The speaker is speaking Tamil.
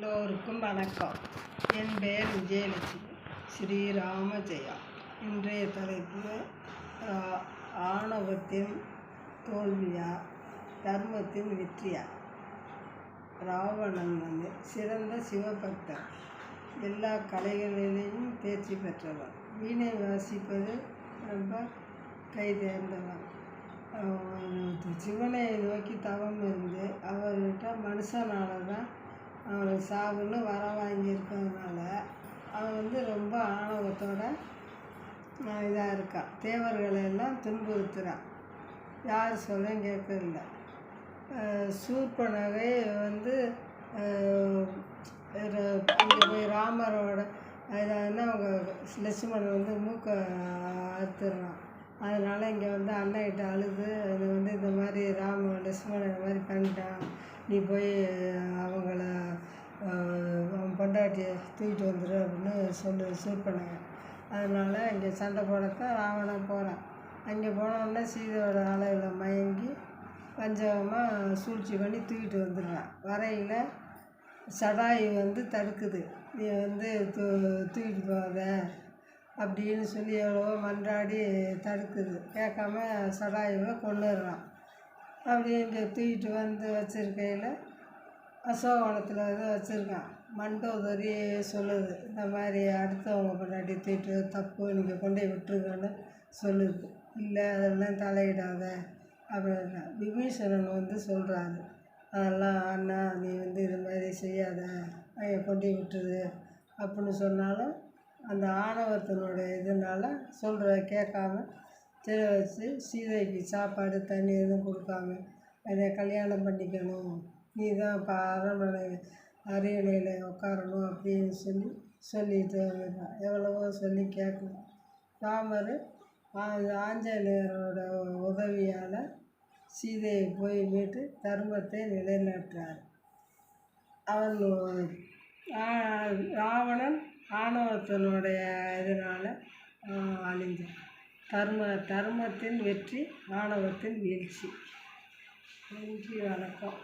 எல்லோருக்கும் வணக்கம். என் பெயர் விஜயலட்சுமி. ஸ்ரீராம ஜெயா. இன்றைய தலைப்பு ஆணவத்தின் தோல்வியா தர்மத்தின் வெற்றியா. ராவணன் சிறந்த சிவபக்தர், எல்லா கலைகளிலேயும் தேர்ச்சி பெற்றவர், வீணை வாசிப்பது ரொம்ப கைதேர்ந்தவர். சிவனை நோக்கி தவம் இருந்து அவர்கிட்ட மனுஷனால தான் சாவுன்னு வர வாங்கியிருக்கிறதுனால அவன் ரொம்ப ஆணவத்தோட இதாக இருக்கான். தேவர்களெல்லாம் துன்புறுத்துகிறான், யார் சொல்லையும் கேட்கறதில்ல. சூர்பனகை இங்கே போய் ராமரோட இதான அவங்க லட்சுமணன் மூக்கை அறுத்துடுறான். அதனால் இங்கே அண்ணன்கிட்ட அழுது அது இந்த மாதிரி லட்சுமணன் இந்த மாதிரி பண்ணிட்டான், நீ போய் அவங்கள அவன் பொண்டாட்டியை தூக்கிட்டு வந்துடு அப்படின்னு சூர்பனகை. அதனால் இங்கே சண்டை போடத்தான் ராவணன் போகிறான். அங்கே போனோடனே சீதையோட அளவில் மயங்கி பஞ்சகமாக சூழ்ச்சி பண்ணி தூக்கிட்டு வந்துடுறான். வரையில் சடாயு தடுக்குது, நீ தூக்கிட்டு போகாத அப்படின்னு சொல்லி எவ்வளவோ மன்றாடி தடுக்குது. கேட்காம சடாயுவை கொன்னுடுறான். அப்படியே இங்கே தூக்கிட்டு வச்சுருக்கையில் அசோகவனத்தில் வச்சுருக்கான். மண்டோதரி சொல்லுது, இந்த மாதிரி அடுத்தவங்க பொண்டாட்டி தூக்கிட்டு தப்பு, நீங்கள் கொண்டே விட்டுருங்கன்னு சொல்லுது. இல்லை அதெல்லாம் தலையிடாத அப்படின்னா விபீஷணன் சொல்கிறாரு, அதெல்லாம் அண்ணா நீ இது மாதிரி செய்யாத, கொண்டே விட்டுரு அப்படின்னு சொன்னாலும் அந்த ஆணவத்தினுடைய இதனால் கேட்காம தெரிய வச்சு சீதைக்கு சாப்பாடு தண்ணி எதுவும் கொடுக்காம அதை கல்யாணம் பண்ணிக்கணும், நீ தான் இப்போ அரண்மனை அரியணையில் உட்காரணும் அப்படின்னு சொல்லிட்டு வந்துட்டான். எவ்வளவோ சொல்லி கேட்கணும். ராமர் ஆஞ்சநேயரோட உதவியால் சீதையை போய் மீட்டு தர்மத்தை நிலைநாட்டுறார். ராவணன் ஆணவத்தினுடைய இதனால் அழிஞ்சான். தர்மத்தின் வெற்றி, ஆணவத்தின் வீழ்ச்சி. நன்றி, வணக்கம்.